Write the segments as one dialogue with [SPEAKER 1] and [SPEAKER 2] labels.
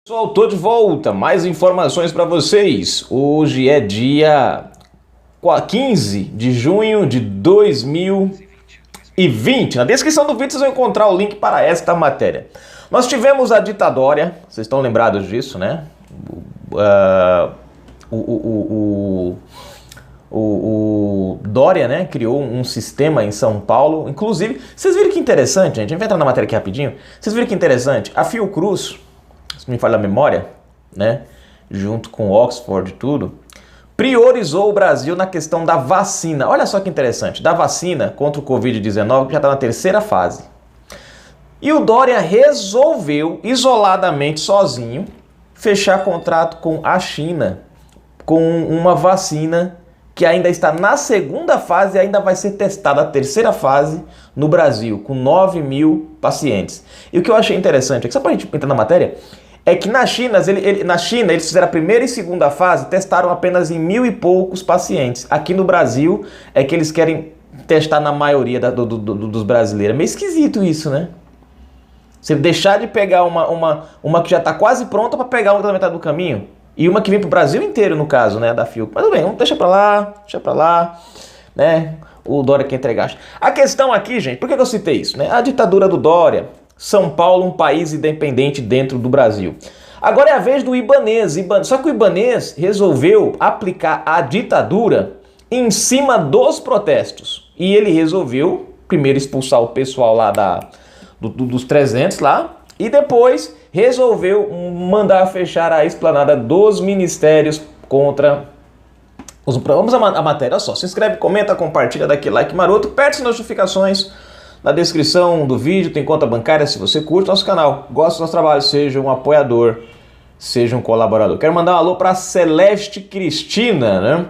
[SPEAKER 1] Pessoal, tô de volta, mais informações para vocês. Hoje é dia 15 de junho de 2020. Na descrição do vídeo vocês vão encontrar o link para esta matéria. Nós tivemos a ditadória, vocês estão lembrados disso, né? O Dória, né, criou um sistema em São Paulo. Inclusive, vocês viram que interessante, gente? A gente vai entrar na matéria aqui rapidinho. Vocês viram que interessante? A Fiocruz, se me falha a memória, né, junto com Oxford e tudo, priorizou o Brasil na questão da vacina. Olha só que interessante, da vacina contra o Covid-19, que já está na terceira fase. E o Dória resolveu, isoladamente, sozinho, fechar contrato com a China, com uma vacina que ainda está na segunda fase e ainda vai ser testada a terceira fase no Brasil, com 9 mil pacientes. E o que eu achei interessante, só para a gente entrar na matéria, é que na China, eles fizeram a primeira e segunda fase, testaram apenas em 1.000 e poucos pacientes. Aqui no Brasil é que eles querem testar na maioria dos brasileiros. É meio esquisito isso, né? Você deixar de pegar uma que já está quase pronta para pegar uma que está na metade do caminho. E uma que vem para o Brasil inteiro, no caso, né, da Fiocruz. Mas tudo bem, vamos deixar para lá, né? O Dória quer entregar. A questão aqui, gente, por que eu citei isso, né? A ditadura do Dória, São Paulo, um país independente dentro do Brasil. Agora é a vez do Ibanez. Só que o Ibanez resolveu aplicar a ditadura em cima dos protestos. E ele resolveu primeiro expulsar o pessoal lá dos 300 lá, e depois resolveu mandar fechar a esplanada dos ministérios contra os... Vamos à matéria, olha só, se inscreve, comenta, compartilha, dá aquele like maroto, aperte as notificações. Na descrição do vídeo tem conta bancária se você curte nosso canal, gosta do nosso trabalho, seja um apoiador, seja um colaborador. Quero mandar um alô para Celeste Cristina, né?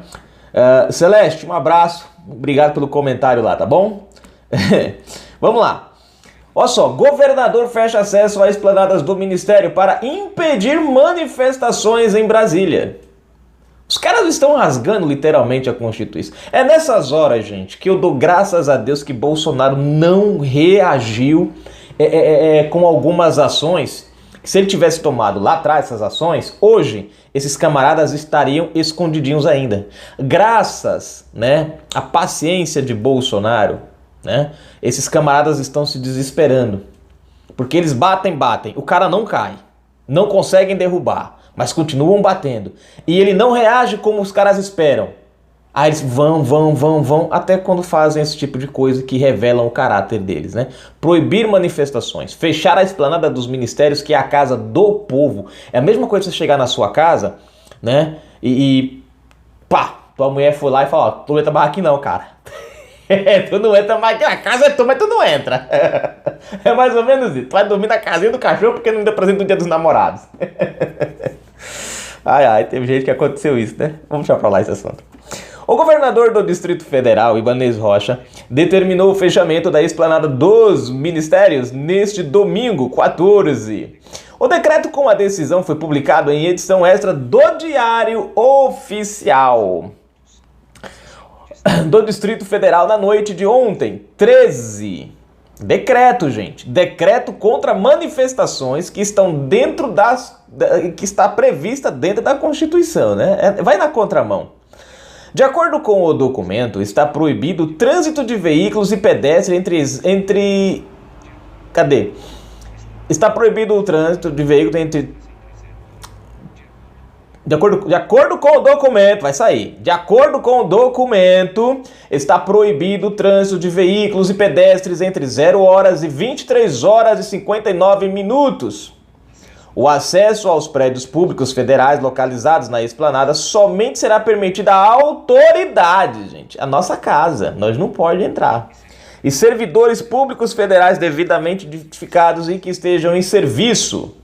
[SPEAKER 1] Celeste, um abraço, obrigado pelo comentário lá, tá bom? Vamos lá. Olha só, governador fecha acesso às esplanadas do Ministério para impedir manifestações em Brasília. Os caras estão rasgando literalmente a Constituição. É nessas horas, gente, que eu dou graças a Deus que Bolsonaro não reagiu com algumas ações. Se ele tivesse tomado lá atrás essas ações, hoje esses camaradas estariam escondidinhos ainda. Graças, né, à paciência de Bolsonaro, né, esses camaradas estão se desesperando. Porque eles batem, o cara não cai, não conseguem derrubar, mas continuam batendo. E ele não reage como os caras esperam. Aí eles vão, até quando fazem esse tipo de coisa que revelam o caráter deles, né? Proibir manifestações, fechar a esplanada dos ministérios, que é a casa do povo. É a mesma coisa que você chegar na sua casa, né? E pá, tua mulher foi lá e falou, ó, tu não entra mais aqui não, cara. Tu não entra mais aqui, a casa é tua, mas tu não entra. É mais ou menos isso. Tu vai dormir na casinha do cachorro porque não deu presente no dia dos namorados. Ai, teve gente que aconteceu isso, né? Vamos deixar pra lá esse assunto. O governador do Distrito Federal, Ibanez Rocha, determinou o fechamento da esplanada dos ministérios neste domingo, 14. O decreto com a decisão foi publicado em edição extra do Diário Oficial do Distrito Federal na noite de ontem, 13. Decreto, gente. Decreto contra manifestações que estão dentro que está prevista dentro da Constituição, né? Vai na contramão. De acordo com o documento, está proibido o trânsito de veículos e pedestres Cadê? Está proibido o trânsito de veículos entre... De acordo com o documento, vai sair. De acordo com o documento, está proibido o trânsito de veículos e pedestres entre 0 horas e 23 horas e 59 minutos. O acesso aos prédios públicos federais localizados na esplanada somente será permitido à autoridade, gente, a nossa casa, nós não podemos entrar. E servidores públicos federais devidamente identificados e que estejam em serviço.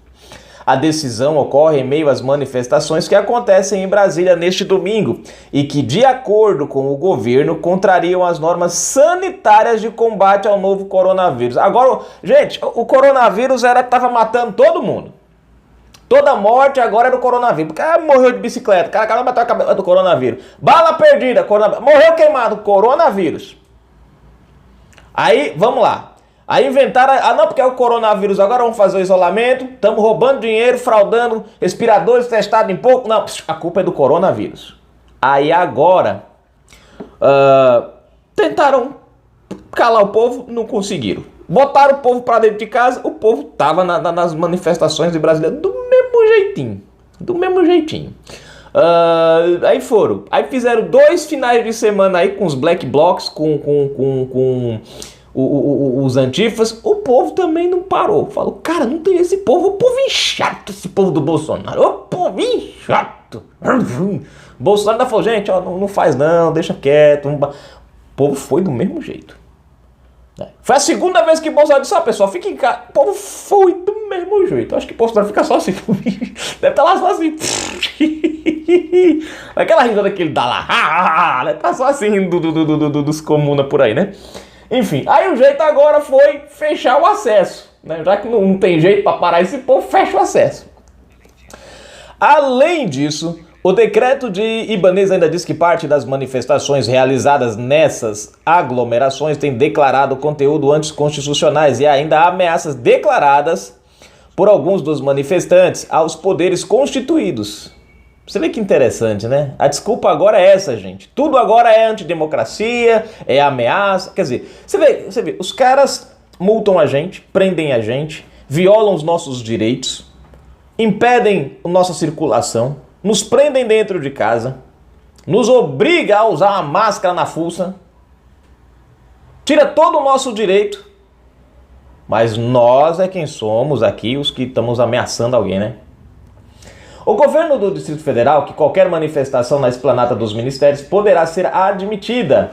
[SPEAKER 1] A decisão ocorre em meio às manifestações que acontecem em Brasília neste domingo e que, de acordo com o governo, contrariam as normas sanitárias de combate ao novo coronavírus. Agora, gente, o coronavírus estava matando todo mundo. Toda morte agora é do coronavírus. O cara morreu de bicicleta, o cara acabou de matar a cabeça do coronavírus. Bala perdida, coronavírus. Morreu queimado, coronavírus. Aí, vamos lá. Aí inventaram, não, porque é o coronavírus, agora vamos fazer o isolamento, estamos roubando dinheiro, fraudando respiradores testados em pouco. Não, a culpa é do coronavírus. Aí agora, tentaram calar o povo, não conseguiram. Botaram o povo pra dentro de casa, o povo tava nas manifestações de Brasília do mesmo jeitinho. Do mesmo jeitinho. Aí foram. Aí fizeram 2 finais de semana aí com os black blocs, com os antifas. O povo também não parou. Falou, cara, não tem esse povo. O povo é chato, esse povo do Bolsonaro. O povo é chato. Bolsonaro ainda falou, gente, ó, não faz não, deixa quieto. O povo foi do mesmo jeito. Foi a segunda vez que Bolsonaro disse, pessoal, fica em casa. O povo foi do mesmo jeito. Acho que Bolsonaro fica só assim. Deve estar lá só assim. Aquela risada que ele dá lá. Deve estar só assim rindo dos comunas por aí, né? Enfim, aí o jeito agora foi fechar o acesso. Né? Já que não tem jeito para parar esse povo, fecha o acesso. Além disso, o decreto de Ibanez ainda diz que parte das manifestações realizadas nessas aglomerações tem declarado conteúdo anticonstitucionais e ainda há ameaças declaradas por alguns dos manifestantes aos poderes constituídos. Você vê que interessante, né? A desculpa agora é essa, gente. Tudo agora é antidemocracia, é ameaça. Quer dizer, você vê, os caras multam a gente, prendem a gente, violam os nossos direitos, impedem a nossa circulação, nos prendem dentro de casa, nos obriga a usar uma máscara na fuça, tira todo o nosso direito, mas nós é quem somos aqui os que estamos ameaçando alguém, né? O governo do Distrito Federal, que qualquer manifestação na esplanada dos ministérios poderá ser admitida,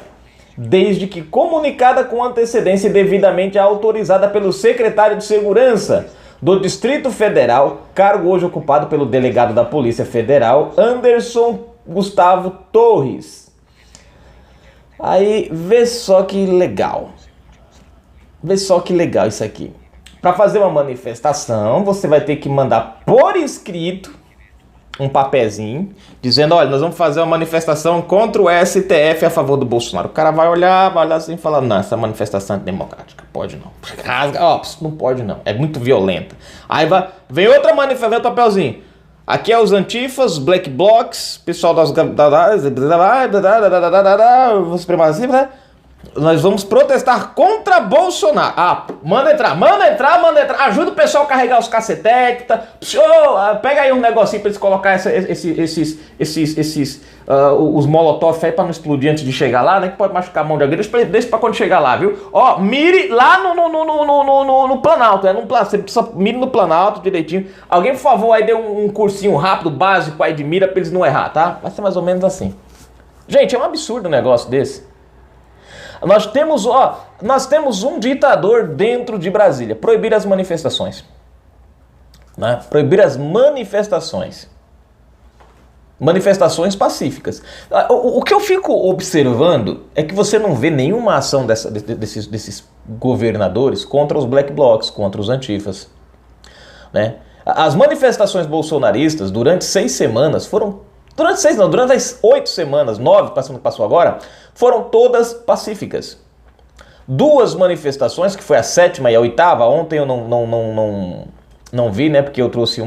[SPEAKER 1] desde que comunicada com antecedência e devidamente autorizada pelo secretário de Segurança do Distrito Federal, cargo hoje ocupado pelo delegado da Polícia Federal, Anderson Gustavo Torres. Aí, vê só que legal. Vê só que legal isso aqui. Para fazer uma manifestação, você vai ter que mandar por escrito um papezinho dizendo, olha, nós vamos fazer uma manifestação contra o STF a favor do Bolsonaro. O cara vai olhar assim e falar, não, essa manifestação é democrática, pode não. Não pode não, é muito violenta. Aí vem outra manifestação, vem outro papelzinho. Aqui é os antifas, black blocs, pessoal das... Nós vamos protestar contra Bolsonaro. Manda entrar. Ajuda o pessoal a carregar os cacetetes. Pega aí um negocinho pra eles colocar os molotov aí pra não explodir antes de chegar lá, né? Que pode machucar a mão de alguém. Deixa pra quando chegar lá, viu? Ó, mire lá no Planalto. Você precisa mire no Planalto direitinho. Alguém, por favor, aí dê um cursinho rápido, básico aí de mira pra eles não errar, tá? Vai ser mais ou menos assim. Gente, é um absurdo um negócio desse. Nós temos um ditador dentro de Brasília. Proibir as manifestações. Né? Proibir as manifestações. Manifestações pacíficas. O que eu fico observando é que você não vê nenhuma ação desses governadores contra os black blocs, contra os antifas. Né? As manifestações bolsonaristas durante 6 semanas foram... Durante as 8 semanas, 9 passou agora, foram todas pacíficas. 2 manifestações, que foi a 7ª e a 8ª, ontem eu não vi, né, porque eu trouxe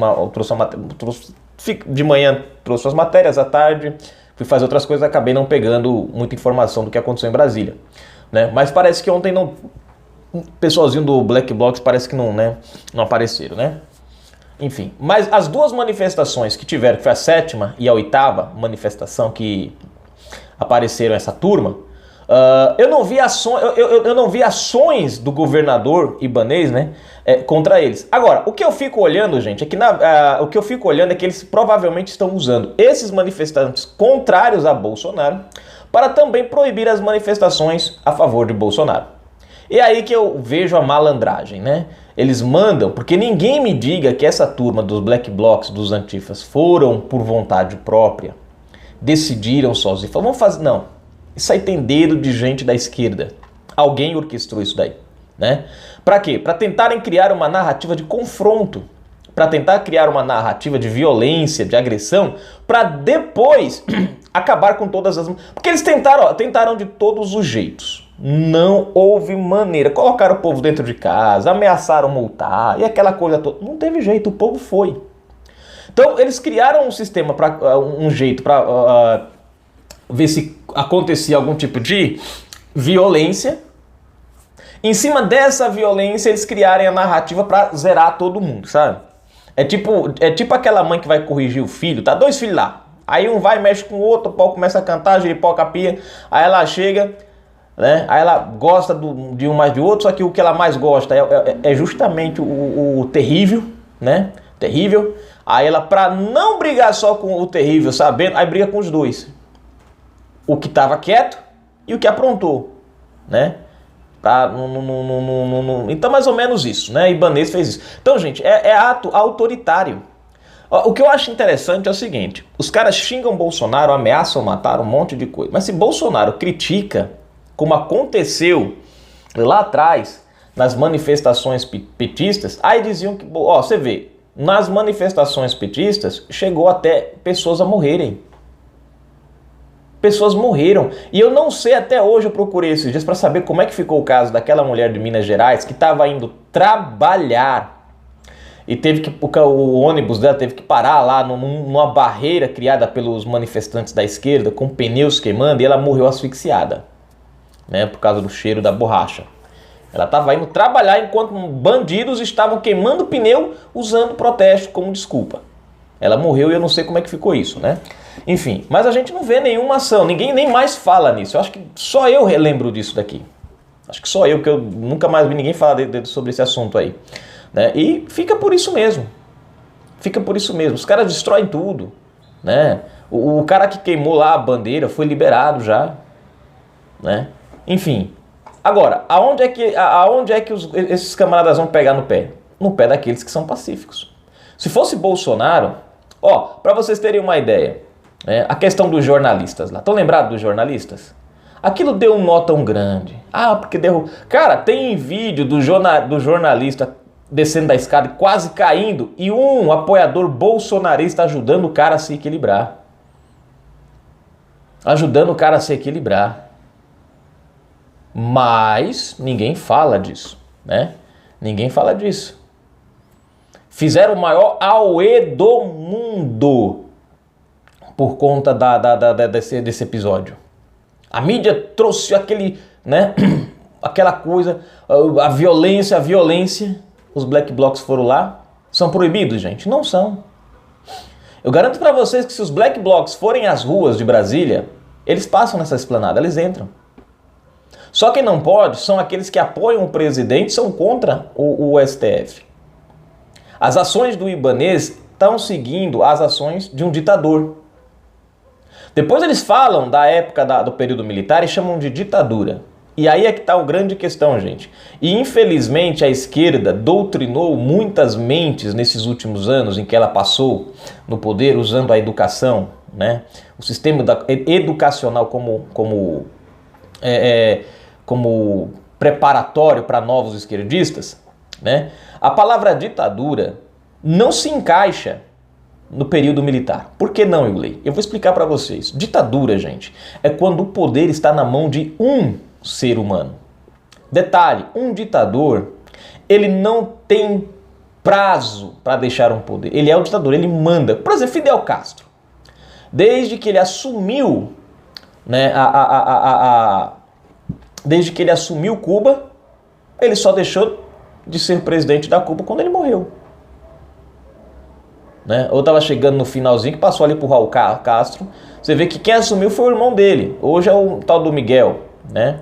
[SPEAKER 1] de manhã trouxe as matérias, à tarde fui fazer outras coisas, acabei não pegando muita informação do que aconteceu em Brasília. Né? Mas parece que ontem o pessoalzinho do Black Blocs parece que não apareceram, né? Enfim, mas as 2 manifestações que tiveram, que foi a 7ª e a 8ª manifestação que apareceram essa turma, eu não vi ações do governador Ibanez, né, contra eles. Agora, o que eu fico olhando, gente, é que eles provavelmente estão usando esses manifestantes contrários a Bolsonaro para também proibir as manifestações a favor de Bolsonaro. E aí que eu vejo a malandragem, né? Eles mandam, porque ninguém me diga que essa turma dos black blocs, dos antifas, foram por vontade própria, decidiram sozinhos, falaram, vamos fazer... Não, isso aí tem dedo de gente da esquerda. Alguém orquestrou isso daí, né? Para quê? Para tentarem criar uma narrativa de confronto, para tentar criar uma narrativa de violência, de agressão, para depois acabar com todas as... Porque eles tentaram de todos os jeitos. Não houve maneira. Colocaram o povo dentro de casa, ameaçaram multar e aquela coisa toda. Não teve jeito, o povo foi. Então eles criaram um sistema, um jeito para ver se acontecia algum tipo de violência. Em cima dessa violência eles criarem a narrativa para zerar todo mundo, sabe? É tipo aquela mãe que vai corrigir o filho, tá? 2 filhos lá. Aí um vai, mexe com o outro, o pau começa a cantar, giripoca pia. Aí ela chega, né? Aí ela gosta de um mais de outro, só que o que ela mais gosta é justamente o terrível, né? Terrível. Aí ela, pra não brigar só com o terrível, sabendo, aí briga com os dois. O que tava quieto e o que aprontou, né? Então mais ou menos isso, né? Ibanez fez isso. Então, gente, é ato autoritário. O que eu acho interessante é o seguinte: os caras xingam Bolsonaro, ameaçam matar um monte de coisa. Mas se Bolsonaro critica, como aconteceu lá atrás, nas manifestações petistas, aí diziam que, ó, você vê, nas manifestações petistas, chegou até pessoas a morrerem. Pessoas morreram. E eu não sei até hoje, eu procurei esses dias para saber como é que ficou o caso daquela mulher de Minas Gerais que estava indo trabalhar e teve que o ônibus dela teve que parar lá numa barreira criada pelos manifestantes da esquerda com pneus queimando e ela morreu asfixiada, né, por causa do cheiro da borracha. Ela estava indo trabalhar enquanto bandidos estavam queimando pneu usando protesto como desculpa. Ela morreu e eu não sei como é que ficou isso, né? Enfim, mas a gente não vê nenhuma ação, ninguém nem mais fala nisso. Eu acho que só eu relembro disso daqui. Acho que só eu, porque eu nunca mais vi ninguém falar sobre esse assunto aí, né? E fica por isso mesmo. Fica por isso mesmo. Os caras destroem tudo, né? O cara que queimou lá a bandeira foi liberado já, né? Enfim. Agora, aonde é que esses camaradas vão pegar no pé? No pé daqueles que são pacíficos. Se fosse Bolsonaro, ó, para vocês terem uma ideia, né, a questão dos jornalistas lá. Estão lembrados dos jornalistas? Aquilo deu um nó tão grande. Ah, porque deu... Cara, tem vídeo do jornalista descendo da escada e quase caindo e um apoiador bolsonarista ajudando o cara a se equilibrar. Ajudando o cara a se equilibrar. Mas ninguém fala disso, né? Ninguém fala disso. Fizeram o maior auê do mundo por conta desse episódio. A mídia trouxe aquele, né, aquela coisa, a violência. Os black blocs foram lá. São proibidos, gente? Não são. Eu garanto para vocês que se os black blocs forem às ruas de Brasília, eles passam nessa esplanada, eles entram. Só quem não pode são aqueles que apoiam o presidente e são contra o STF. As ações do Ibanez estão seguindo as ações de um ditador. Depois eles falam da época do período militar e chamam de ditadura. E aí é que está a grande questão, gente. E infelizmente a esquerda doutrinou muitas mentes nesses últimos anos em que ela passou no poder usando a educação, né? O sistema educacional como preparatório para novos esquerdistas, né? A palavra ditadura não se encaixa no período militar. Por que não, Iulei? Eu vou explicar para vocês. Ditadura, gente, é quando o poder está na mão de um ser humano. Detalhe, um ditador, ele não tem prazo para deixar um poder. Ele é o ditador, ele manda. Por exemplo, Fidel Castro. Desde que ele assumiu, né, desde que ele assumiu Cuba, ele só deixou de ser presidente da Cuba quando ele morreu. Né? Ou estava chegando no finalzinho, que passou ali por Raul Castro. Você vê que quem assumiu foi o irmão dele. Hoje é o tal do Miguel, né?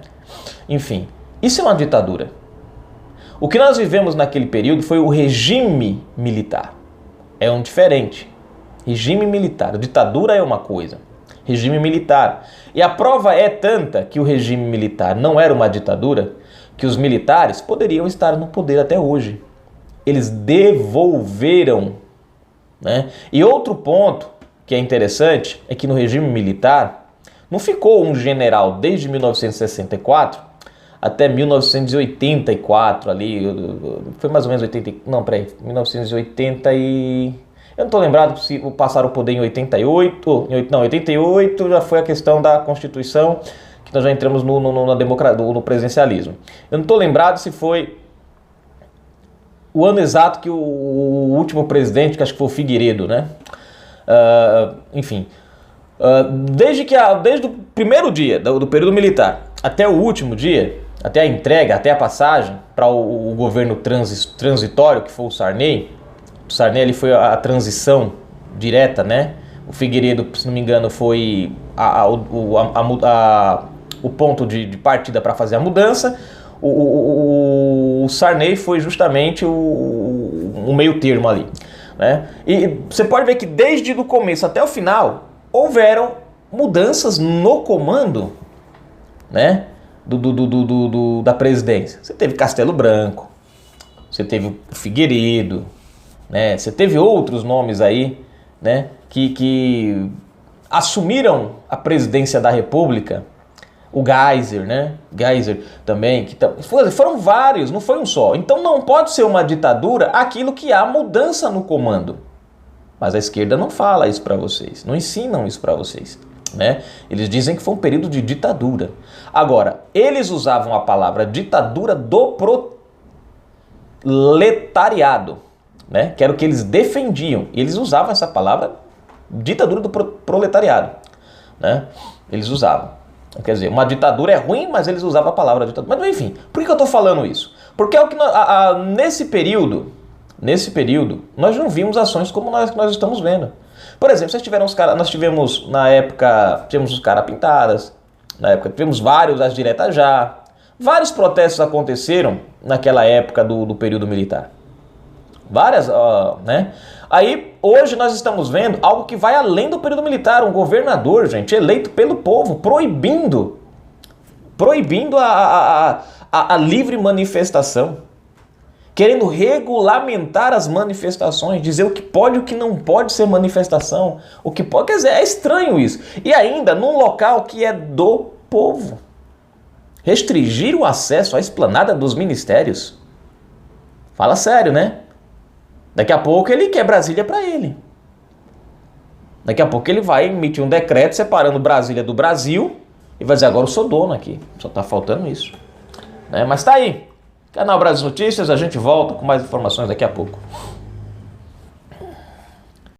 [SPEAKER 1] Enfim, isso é uma ditadura. O que nós vivemos naquele período foi o regime militar. É um diferente. Regime militar. Ditadura é uma coisa. Regime militar. E a prova é tanta que o regime militar não era uma ditadura, que os militares poderiam estar no poder até hoje. Eles devolveram, né? E outro ponto que é interessante é que no regime militar não ficou um general desde 1964 até 1984 ali, foi mais ou menos 1980 e... Eu não estou lembrado se passaram o poder em 88, não, 88 já foi a questão da Constituição, que nós já entramos no presidencialismo. Eu não estou lembrado se foi o ano exato que o último presidente, que acho que foi o Figueiredo, né? Enfim, desde o primeiro dia do período militar até o último dia, até a entrega, até a passagem para o governo transitório, que foi o Sarney. O Sarney ele foi a transição direta, né? O Figueiredo, se não me engano, foi o ponto de partida para fazer a mudança. O Sarney foi justamente o meio termo ali, né? E você pode ver que desde o começo até o final houveram mudanças no comando, né? Da presidência. Você teve Castelo Branco, você teve o Figueiredo, né? Você teve outros nomes aí, né? Que assumiram a presidência da República. O Geisel, né? Geisel também. Foram vários, não foi um só. Então não pode ser uma ditadura aquilo que há mudança no comando. Mas a esquerda não fala isso para vocês, não ensinam isso para vocês, né? Eles dizem que foi um período de ditadura. Agora, eles usavam a palavra ditadura do proletariado, né? Que era o que eles defendiam. Eles usavam essa palavra ditadura do proletariado, né? Eles usavam. Quer dizer, uma ditadura é ruim, mas eles usavam a palavra ditadura. Mas enfim, por que eu estou falando isso? Porque é o que nesse período, nós não vimos ações como nós estamos vendo. Por exemplo, nós tivemos na época, tivemos os caras pintadas, na época tivemos vários as diretas já. Vários protestos aconteceram naquela época do período militar. Várias, né? Aí, hoje nós estamos vendo algo que vai além do período militar. Um governador, gente, eleito pelo povo, proibindo a livre manifestação. Querendo regulamentar as manifestações, dizer o que pode e o que não pode ser manifestação. O que pode, quer dizer, é estranho isso. E ainda num local que é do povo. Restringir o acesso à esplanada dos ministérios. Fala sério, né? Daqui a pouco ele quer Brasília para ele. Daqui a pouco ele vai emitir um decreto separando Brasília do Brasil e vai dizer, agora eu sou dono aqui. Só tá faltando isso, né? Mas tá aí. Canal Brasil Notícias, a gente volta com mais informações daqui a pouco.